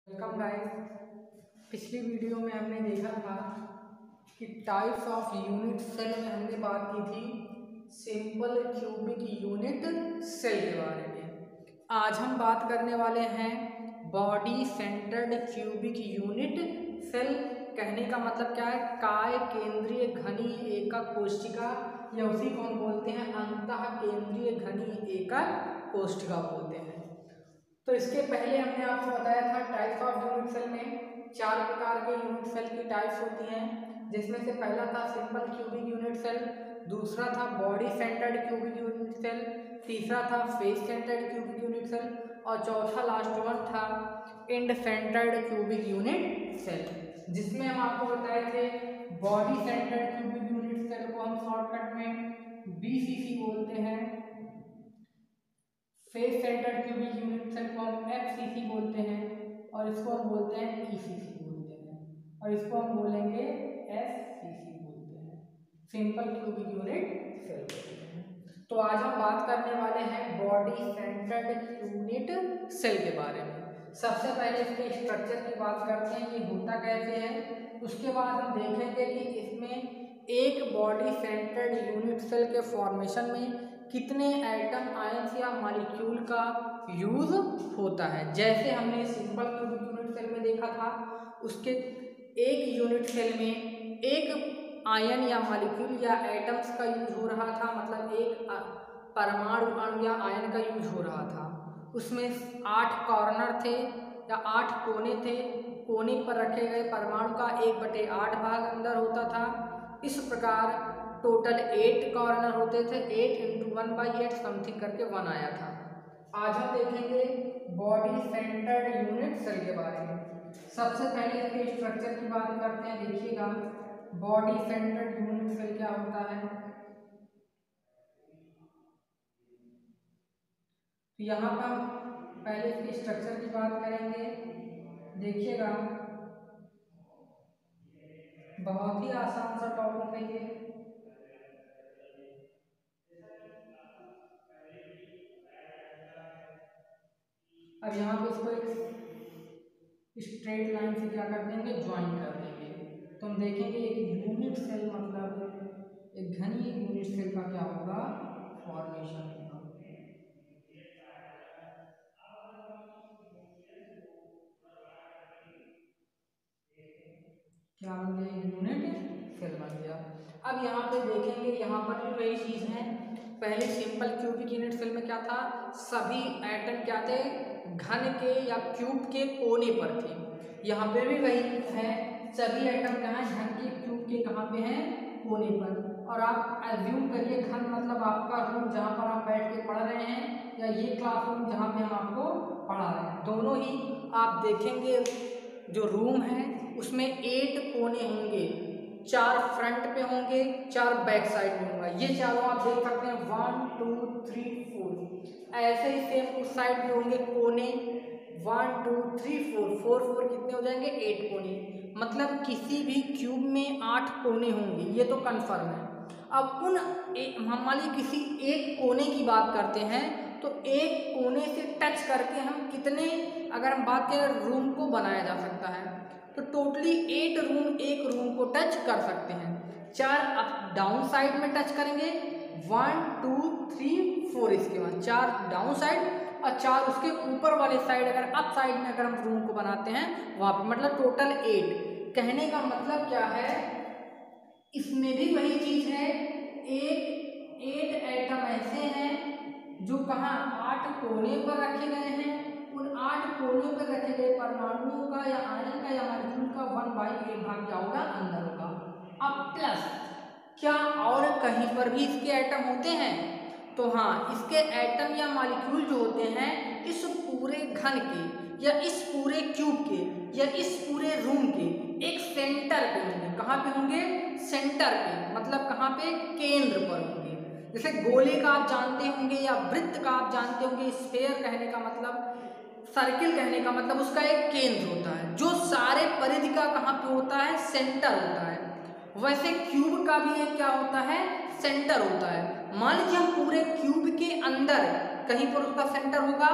Welcome guys. पिछली video में हमने देखा था कि टाइप्स ऑफ यूनिट सेल में हमने बात की थी सिंपल क्यूबिक यूनिट सेल के बारे में। आज हम बात करने वाले हैं body centred cubic unit cell. कहने का मतलब क्या है? काय केंद्रीय घनी एकक कोशिका या उसी को हम बोलते हैं अंतः केंद्रीय घनी एकक कोशिका बोलते हैं। तो इसके पहले हमने आपको बताया था टाइप्स ऑफ यूनिट सेल में 4 प्रकार के यूनिट सेल की टाइप्स होती हैं, जिसमें से पहला था सिंपल क्यूबिक यूनिट सेल, दूसरा था body centred cubic unit cell, तीसरा था face centred cubic unit cell और चौथा लास्ट वन था end centred cubic unit cell. जिसमें हम आपको बताए थे body centred cubic unit cell को हम शॉर्टकट में BCC बोलते हैं, face centred cubic unit cell को हम FCC बोलते हैं और इसको हम बोलते हैं ECC बोलते हैं और इसको हम बोलेंगे SCC बोलते हैं, सिंपल क्यूबिक यूनिट सेल बोलते हैं। तो आज हम बात करने वाले हैं बॉडी सेंटर्ड यूनिट सेल के बारे में। सबसे पहले इसके स्ट्रक्चर की बात करते हैं, ये होता कैसे है। उसके बाद हम देखेंगे कि इसमें एक बॉडी सेंटर्ड यूनिट सेल के फॉर्मेशन में कितने एटम आयंस या मॉलिक्यूल का यूज होता है। जैसे हमने सिंपल क्यूबिक यूनिट सेल में देखा था, उसके एक यूनिट सेल में एक आयन या मॉलिक्यूल या एटम्स का यूज हो रहा था, मतलब एक परमाणु अणु या आयन का यूज हो रहा था। उसमें 8 कॉर्नर थे या 8 कोने थे। कोने पर रखे गए परमाणु का 1/8 भाग अंदर होता था। इस प्रकार टोटल 8 कॉर्नर होते थे। 8 × 1/8 समथिंग करके 1 आया था। आज हम देखेंगे बॉडी सेंटर्ड यूनिट सेल के बारे में। सबसे पहले इसके स्ट्रक्चर की बात करते हैं। देखिएगा बॉडी सेंटर्ड यूनिट सेल क्या होता है। तो यहाँ पर पहले इसके स्ट्रक्चर की बात करेंगे। देखिएगा बहुत ही आसान सा टॉपिक है ये। अब यहाँ पे इसको एक स्ट्रेट लाइन से क्या कर देंगे, ज्वाइन कर देंगे। तो हम देखेंगे एक यूनिट सेल मतलब एक घनी यूनिट सेल का क्या होगा, फॉर्मेशन होगा। क्या बन गया, यूनिट सेल बन गया। अब यहाँ पे देखेंगे, यहाँ पर भी वही चीज है। पहले सिंपल क्यूबिक यूनिट सेल में क्या था, सभी एटम क्या थे, घन के या क्यूब के कोने पर थे। यहाँ पे भी वही है, सभी एटम कहाँ है, घन के क्यूब के कहाँ पे हैं, कोने पर। और आप एज्यूम करिए घन मतलब आपका रूम जहाँ पर आप बैठ के पढ़ रहे हैं, या ये क्लासरूम जहाँ पे हम आपको पढ़ा रहे हैं। दोनों ही आप देखेंगे जो रूम है उसमें 8 कोने होंगे, 4 फ्रंट पे होंगे, 4 बैक साइड में होगा। ये चारों आप देख सकते हैं 1 2 3 4। ऐसे ही सेम उस साइड में होंगे कोने 1 2 3 4 4 कितने हो जाएंगे, 8 कोने। मतलब किसी भी क्यूब में 8 कोने होंगे, ये तो कन्फर्म है। अब उन हम मान लीजिए किसी एक कोने की बात करते हैं, तो एक कोने से टच करके हम कितने, अगर हम बात करें रूम को बनाया जा सकता है, तो टोटली 8 रूम एक रूम को टच कर सकते हैं। 4 अप डाउन साइड में टच करेंगे, 1 2 3 4, इसके बाद 4 डाउन साइड और 4 उसके ऊपर वाले साइड, अगर अप साइड में अगर हम रूम को बनाते हैं वहाँ पर, मतलब टोटल 8। कहने का मतलब क्या है, इसमें भी वही चीज है, 8 एटम ऐसे हैं जो कहाँ 8 कोने पर रखे गए हैं। उन 8 कोने पर रखे गए परमाणुओं का या आयन का या मॉलिक्यूल का 1/8 भाग क्या होगा, अंदर होगा। अब प्लस क्या और कहीं पर भी इसके एटम होते हैं, तो हाँ, इसके एटम या मॉलिक्यूल जो होते हैं इस पूरे घन के या इस पूरे क्यूब के या इस पूरे रूम के एक सेंटर पे होंगे। कहाँ पे होंगे, सेंटर पे, मतलब कहाँ पे, केंद्र पर होंगे। जैसे गोले का आप जानते होंगे या वृत्त का आप जानते होंगे, स्फेयर कहने का मतलब, सर्किल कहने का मतलब उसका एक केंद्र होता है जो सारे परिधि का कहाँ पे होता है, सेंटर होता है। वैसे क्यूब का भी एक क्या होता है, सेंटर होता है। मान लीजिए हम पूरे क्यूब के अंदर कहीं पर उसका सेंटर होगा,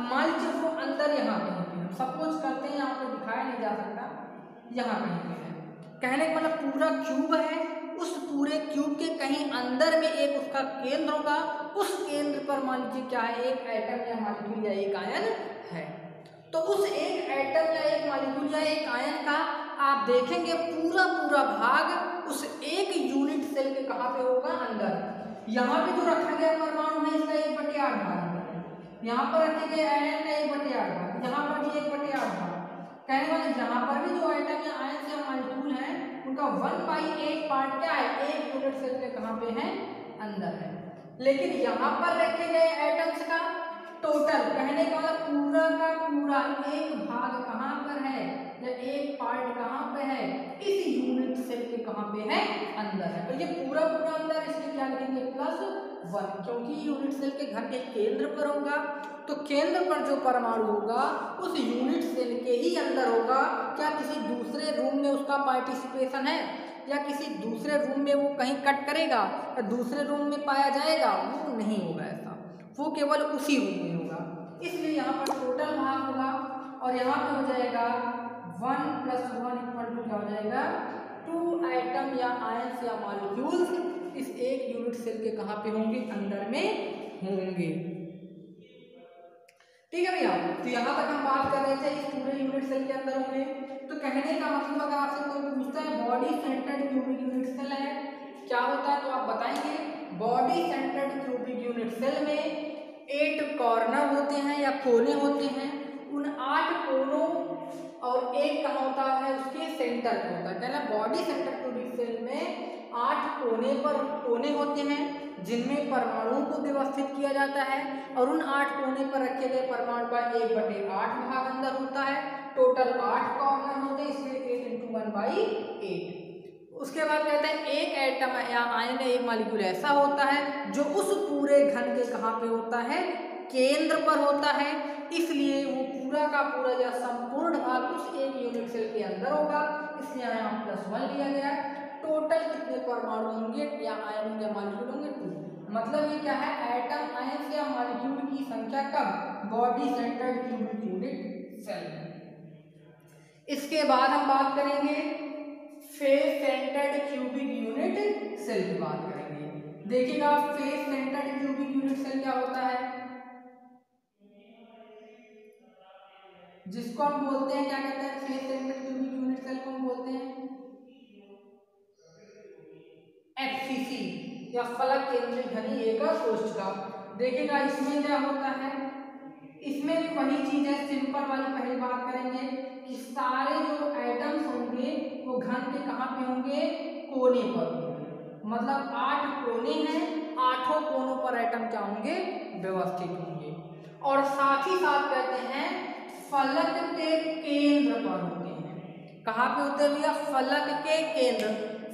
मान लीजिए वो अंदर यहाँ पे, सपोज करते हैं यहाँ पे नहीं जा सकता, यहाँ कहीं पे है। कहने का मतलब पूरा क्यूब है, उस पूरे क्यूब के कहीं अंदर में एक उसका केंद्र होगा, उस केंद्र पर मान लीजिए क्या है, एक एटम या मॉलिक्यूल या एक आयन है। तो उस एक एटम या एक मॉलिक्यूल या एक आयन का आप देखेंगे पूरा पूरा भाग उस एक यूनिट सेल के कहाँ पे होगा, अंदर। यहाँ पे जो रखा गया परमाणु है इसका 1/8 भाग अंदर है, यहाँ पर रखे गए आयन का 1/8 भाग, यहाँ पर भी 1/8 भाग। कहने वाले जहाँ पर भी जो एटम या आयन या मॉलिक्यूल है उनका 1/8 पार्ट क्या है, एक यूनिट सेल के कहाँ पे है, अंदर है। लेकिन यहाँ पर रखे गए एटम्स का टोटल, कहने का मतलब पूरा का पूरा एक भाग कहाँ पर है या एक पार्ट कहाँ पे है, इस यूनिट सेल के कहाँ पे है, अंदर है। तो ये पूरा पूरा अंदर, इसलिए क्या लिखेंगे +1, क्योंकि यूनिट सेल के घर के केंद्र पर होगा। तो केंद्र पर जो परमाणु होगा उस यूनिट सेल के ही अंदर होगा। क्या किसी दूसरे रूम में उसका पार्टिसिपेशन है या किसी दूसरे रूम में वो कहीं कट करेगा या दूसरे रूम में पाया जाएगा, वो नहीं होगा ऐसा, वो केवल उसी रूम में होगा। इसलिए यहाँ पर टोटल भाग होगा और यहाँ पे हो जाएगा 1 + 1 = क्या हो जाएगा, 2 एटम या आयंस या मॉलिक्यूल्स इस एक यूनिट सेल के कहाँ पे होंगे, अंदर में होंगे। ठीक है भैया, तो यहाँ तक हम बात कर रहे थे इस पूरे यूनिट सेल के अंदर होंगे। तो कहने का मतलब अगर आपसे कोई पूछता है body centred cubic unit cell है क्या होता है, तो आप बताएंगे body centred cubic unit cell में 8 कॉर्नर होते हैं या कोने होते हैं। उन 8 कोनों और एक कहाँ होता है, उसके सेंटर पे होता है। कहना बॉडी सेंटर क्यूबिक सेल में 8 कोने होते हैं जिनमें परमाणुओं को व्यवस्थित किया जाता है और उन 8 कोने पर रखे गए परमाणु का 1/8 भाग अंदर होता है। टोटल 8 कॉर्नर होते हैं, इसलिए 8 × 1/8। उसके बाद कहते हैं एक एटम या आयन एक मॉलिक्यूल ऐसा होता है जो उस पूरे घन के कहाँ पे होता है, केंद्र पर होता है। इसलिए वो पूरा का पूरा या संपूर्ण भाग उस एक यूनिट सेल के अंदर होगा, इसलिए यहाँ +1 लिया गया। टोटल कितने परमाणु होंगे या आयन या मॉलिक्यूल होंगे, 2। मतलब ये क्या है, एटम आयन या मॉलिक्यूल की संख्या कब, body centred cubic unit cell में। इसके बाद हम बात करेंगे face centred cubic unit cell की बात करेंगे। देखिएगा face centred cubic unit cell क्या होता है, जिसको हम बोलते हैं क्या कहते हैं, face centred cubic unit cell को हम बोलते हैं FCC या फलक केंद्रित घनी एকক कोशिका। देखिएगा इसमें क्या होता है, इसमें भी वही चीज है, सिंपल वाली पहली बात करेंगे कि सारे जो एटम्स होंगे वो घन के कहाँ पे होंगे, कोने पर होंगे। मतलब 8 कोने हैं, 8 कोनों पर एटम क्या होंगे, व्यवस्थित होंगे। और साथ ही साथ कहते हैं फलक के केंद्र पर होते हैं। कहाँ पे होते हैं भैया, फलक के केंद्र।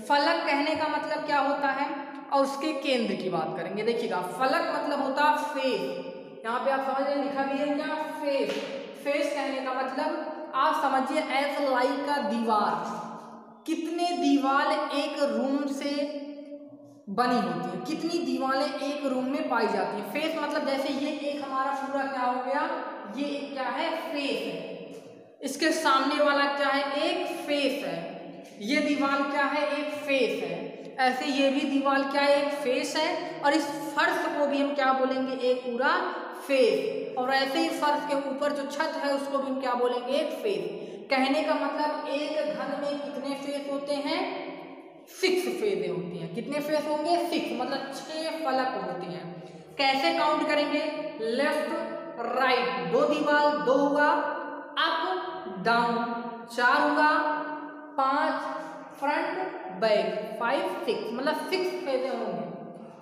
फलक कहने का मतलब क्या होता है और उसके केंद्र की बात करेंगे। देखिएगा फलक मतलब होता है फेस, यहाँ पे आप समझ रहे लिखा भी है क्या, फेस। फेस कहने का मतलब आप समझिए एज लाइक का दीवार, कितने दीवार एक रूम से बनी होती है, कितनी दीवारें एक रूम में पाई जाती है। फेस मतलब जैसे ये एक हमारा पूरा क्या हो गया, ये एक क्या है, फेस है। इसके सामने वाला क्या है, एक फेस है। ये दीवार क्या है, एक फेस है। ऐसे ये भी दीवार क्या है, एक फेस है। और इस फर्श को भी हम क्या बोलेंगे, एक पूरा फेस। और ऐसे ही फर्श के ऊपर जो छत है उसको भी हम क्या बोलेंगे, एक फेस। कहने का मतलब एक घन में कितने फेस होते हैं, 6 फेजें होती हैं। कितने फेस होंगे, 6, मतलब 6 फलक होती हैं। कैसे काउंट करेंगे, लेफ्ट राइट 2 दीवार, 2 हुआ, अप डाउन 4 हुआ, 5 फ्रंट बैक 5 6, मतलब 6 फेजें होंगे,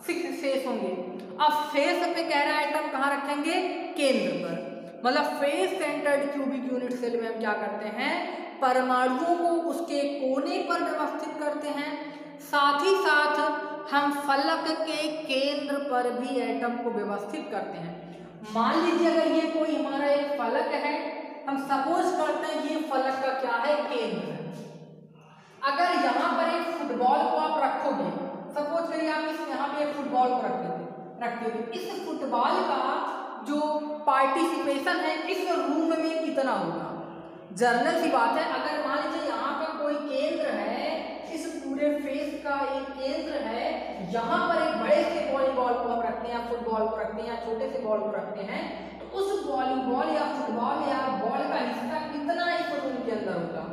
6 फेस होंगे। अब फेस पे कह रहा है आइटम कहाँ रखेंगे, केंद्र पर। मतलब face centred cubic unit cell में हम क्या करते हैं, परमाणुओं को उसके कोने पर व्यवस्थित करते हैं। साथ ही साथ हम फलक के केंद्र पर भी एटम को व्यवस्थित करते हैं। मान लीजिए अगर ये कोई हमारा एक फलक है, हम सपोज करते हैं ये फलक का क्या है, केंद्र है। अगर यहाँ पर एक फुटबॉल को आप रखोगे, सपोज करिए आप इस यहाँ पे एक फुटबॉल को रखते हो, इस फुटबॉल का जो पार्टिसिपेशन है इस रूम में कितना होगा, जर्नल की बात है। अगर मान लीजिए यहाँ पर कोई केंद्र है, इस पूरे फेस का एक केंद्र है, यहाँ पर एक बड़े से वॉलीबॉल को हम रखते हैं या फुटबॉल को रखते हैं या छोटे से बॉल को रखते हैं, तो उस वॉलीबॉल या फुटबॉल या बॉल का हिस्सा कितना इस रूम के अंदर होगा।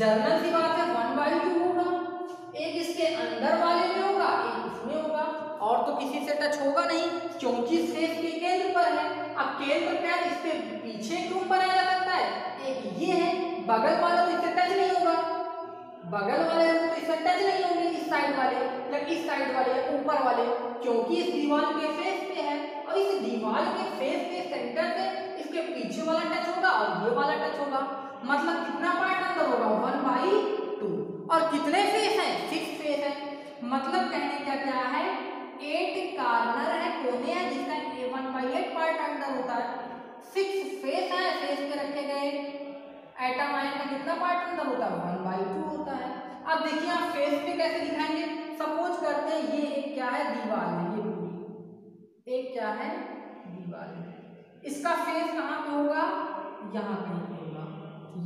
जर्नल की बात है 1/2 होगा, एक इसके अंदर वाले में होगा, एक इसमें होगा, और तो किसी से टच होगा नहीं क्योंकि फेस के केंद्र पर है। अब केंद्र क्या है, इसके पीछे एक रूम बनाया जा सकता है, एक ये है, बगल वाला तो इससे टच नहीं होगा, बगल वाले तो इससे टच नहीं होंगे, इस साइड वाले या इस साइड वाले या ऊपर वाले, क्योंकि इस दीवार के फेस पे है, और इस दीवार के फेस के सेंटर से इसके पीछे वाला टच होगा और ये वाला टच होगा। मतलब कितना पार्ट अंदर होगा 1/2, और कितने फेस हैं 6 फेस है। मतलब कहने का क्या है, 8 कार्नर है, कोने हैं, जिसका 1/8 पार्ट अंदर होता है, 6 फेस है, फेस पे रखे गए एटम आयन का कितना पार्ट अंदर होता है 1/2 होता है। अब देखिए आप फेस पे कैसे दिखाएंगे, सपोज करते हैं ये एक क्या है, दीवार है, ये पूरी एक क्या है, दीवार है, इसका फेस कहाँ पे होगा, यहाँ कहीं होगा।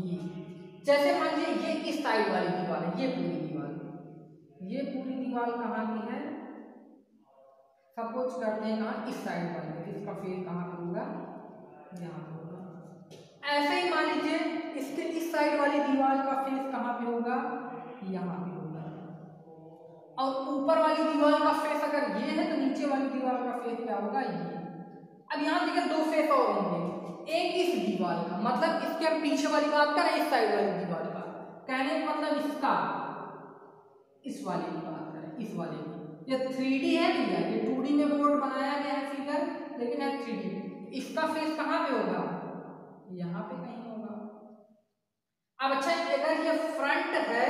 ये जैसे मान लीजिए ये इस साइड वाली दीवार है, ये पूरी दीवार, ये पूरी दीवार कहाँ की है, सपोज करते हैं कहाँ, इस साइड वाली, इसका फेस कहाँ पे होगा, यहाँ पे होगा। ऐसे ही मान लीजिए इसके इस साइड वाली दीवार का फेस कहाँ पे होगा, यहाँ पे होगा, और ऊपर वाली दीवार का फेस अगर ये है तो नीचे वाली दीवार का फेस क्या होगा, ये। अब यहाँ देखिए 2 फेस और होंगे, एक इस दीवार का, मतलब इसके हम पीछे वाली बात करें, इस साइड वाली दीवार का, कहने का मतलब इसका, इस वाले की बात करें, इस वाले की, ये 3D है भैया, ये 2D में बोर्ड बनाया गया है फिगर, लेकिन है 3D। इसका फेस कहाँ पे होगा, यहाँ पे कहीं होगा। अब अच्छा अगर ये फ्रंट है,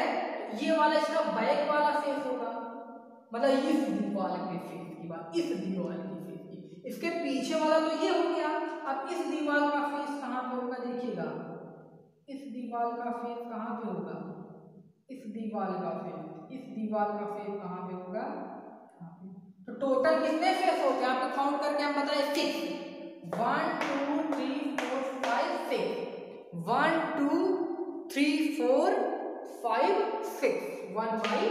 ये वाला इसका बैक वाला फेस होगा, मतलब इस दीवार के फेस की बात, इस दीवार की फेस की, इसके पीछे वाला तो ये हो गया। अब इस दीवार का फेस कहाँ पे होगा, देखिएगा इस दीवार का फेस कहाँ पे होगा, इस दीवार का फेस, इस दीवार का फेस कहाँ पे होगा। तो टोटल कितने फेस होते हैं आपको काउंट करके हम बताएं, 6, 1 2 3 4 5 6, 1 2 3 4 5 6, 1/2,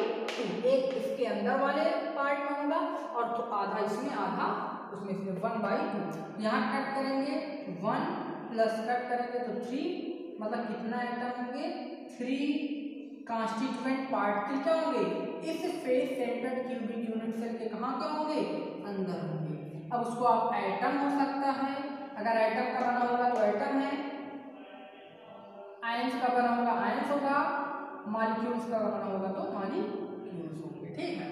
एक इसके अंदर वाले पार्ट में होगा और तो आधा इसमें आधा उसमें, इसमें 1/2। यहाँ कट करेंगे 1 प्लस कट करेंगे तो 3, मतलब कितना एटम होंगे, 3 कांस्टिट्यूएंट पार्टिकल क्या होंगे, इस face centred cubic unit cell के कहाँ के होंगे, अंदर होंगे। अब उसको आप एटम हो सकता है, अगर एटम का बना होगा तो एटम है, आयंस का बना होगा आयंस होगा, मॉलिक्यूल्स का बना होगा तो मॉलिक्यूल्स होंगे। ठीक है,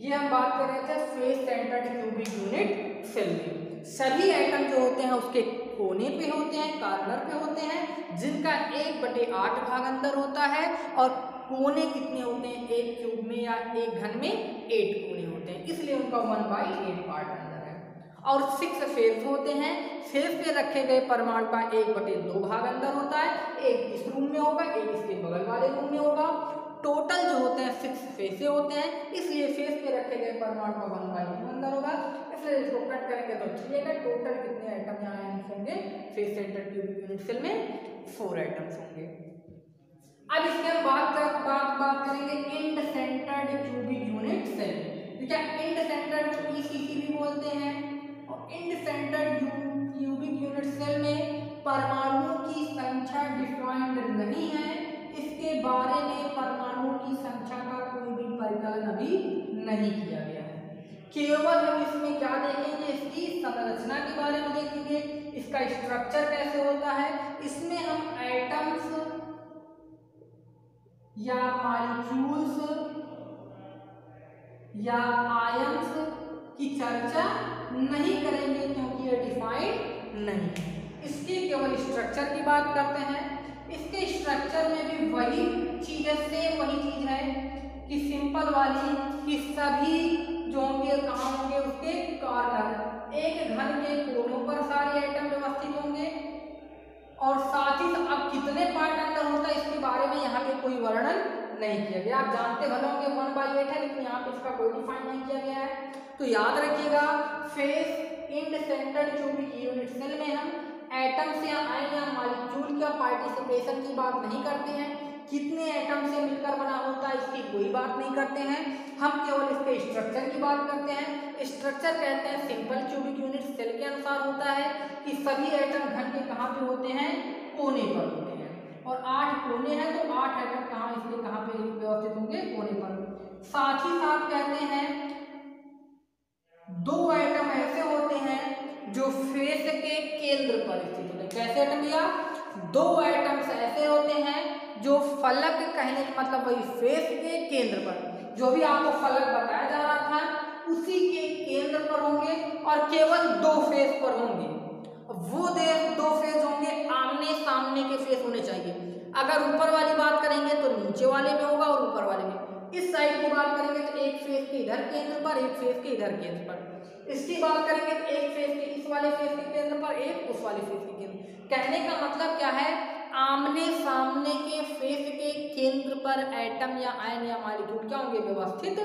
ये हम बात कर रहे थे face centred cubic unit cell में। सभी एटम जो होते हैं उसके कोने पे होते हैं, कार्नर पे होते हैं, जिनका 1/8 भाग अंदर होता है, और कोने कितने होते हैं, एक क्यूब में या एक घन में 8 कोने होते हैं, इसलिए उनका 1/8 पार्ट अंदर है। और 6 फेस होते हैं, फेस पे रखे गए परमाणु का 1/2 भाग अंदर होता है, एक इस रूम में होगा, एक इसके बगल वाले रूम में होगा। टोटल जो होते हैं 6 फेसे होते हैं, इसलिए फेस पे रखे गए परमाणु का 1/2 अंदर होगा, इसलिए इसको कट करेंगे तो 3 आएगा। टोटल कितने एटम यहाँ होंगे face centred cubic unit cell में, 4 एटम्स होंगे। अब इसके हम बात करेंगे end centred cubic unit cell. ठीक है, एंड सेंटर्ड को ईसीसी भी बोलते हैं, और end centred cubic unit cell में परमाणुओं की संख्या डिफाइंड नहीं है, इसके बारे में परमाणुओं की संख्या का कोई भी परिकलन अभी नहीं किया गया है। केवल हम इसमें क्या देखेंगे, इसकी संरचना के बारे में देखेंगे, इसका स्ट्रक्चर कैसे होता है, इसमें हम एटम्स या मॉलिक्यूल्स या आयंस की चर्चा नहीं करेंगे क्योंकि ये डिफाइंड नहीं है। इसके केवल स्ट्रक्चर की बात करते हैं। इसके स्ट्रक्चर में भी वही चीज है, सेम वही चीज है कि सिंपल वाली कि सभी जो होंगे कहाँ होंगे, उसके कॉर्नर, एक घन के कोनों पर सारे एटम व्यवस्थित होंगे, और साथ ही अब कितने पार्ट अंदर होता है इसके बारे में यहाँ पे कोई वर्णन नहीं किया गया। आप जानते भले होंगे 1/8 है, लेकिन यहाँ पे इसका कोई डिफाइन नहीं किया गया है। तो याद रखिएगा face end centred cubic unit cell में हम एटम्स या आयन या मॉलिक्यूल का पार्टिसिपेशन की बात नहीं करते हैं, कितने एटम से मिलकर बना होता है इसकी कोई बात नहीं करते हैं, हम केवल इसके स्ट्रक्चर की बात करते हैं। स्ट्रक्चर कहते हैं सिंपल क्यूबिक यूनिट सेल के अनुसार होता है कि सभी एटम घन के कहाँ पे होते हैं, कोने पर होते हैं, और 8 कोने हैं तो 8 एटम कहाँ इसके कहाँ पे व्यवस्थित होंगे, कोने पर। साथ ही साथ कहते हैं 2 एटम ऐसे होते हैं जो फेस के केंद्र पर स्थित होते हैं। कैसे एटम भैया, 2 एटम्स ऐसे होते हैं जो फलक, कहने का मतलब वही फेस के केंद्र पर, जो भी आपको फलक बताया जा रहा था उसी के केंद्र पर होंगे और केवल 2 फेस पर होंगे। वो 2 फेस होंगे, आमने सामने के फेस होने चाहिए। अगर ऊपर वाली बात करेंगे तो नीचे वाले में होगा और ऊपर वाले में। इस साइड की बात करेंगे तो एक फेस के इधर केंद्र पर, एक फेस के इधर केंद्र पर। इसकी बात करेंगे तो एक फेस के इस वाले फेस के केंद्र पर, एक उस वाले फेस के केंद्र। कहने का मतलब क्या है, आमने सामने के फेस के केंद्र पर एटम या आयन या मॉलिक्यूल क्या होंगे, व्यवस्थित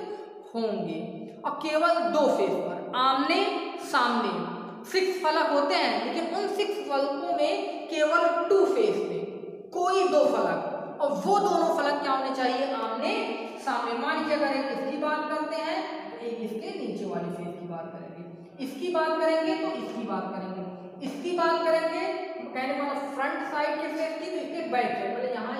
होंगे, और केवल 2 फेस पर, आमने सामने। 6 फलक होते हैं लेकिन उन 6 फलकों में केवल 2 फेस थे, कोई 2 फलक, और वो दोनों फलक क्या होने चाहिए, आमने सामने। मान लीजिए अगर एक इसकी बात करते हैं तो एक इसके नीचे वाली फेस की बात करेंगे, इसकी बात करेंगे तो इसकी बात करेंगे, इसकी बात करेंगे कहने का मतलब फ्रंट साइड के फेस की तो इसके बैक साइड, मतलब यहाँ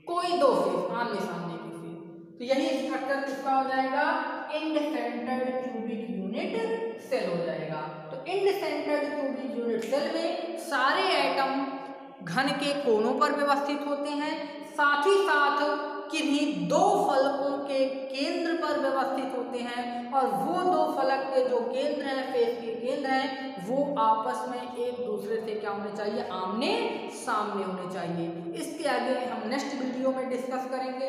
कोई 2 फेस आमने सामने के फेस। तो यही स्ट्रक्चर किसका हो जाएगा, end centred cubic unit cell हो जाएगा। तो end centred cubic unit cell में सारे एटम घन के कोनों पर व्यवस्थित होते हैं, साथ ही साथ किन्हीं 2 फलकों के केंद्र पर व्यवस्थित होते हैं, और वो 2 फलक के जो केंद्र हैं, फेस के केंद्र हैं, वो आपस में एक दूसरे से क्या होने चाहिए, आमने सामने होने चाहिए। इसके आगे हम नेक्स्ट वीडियो में डिस्कस करेंगे।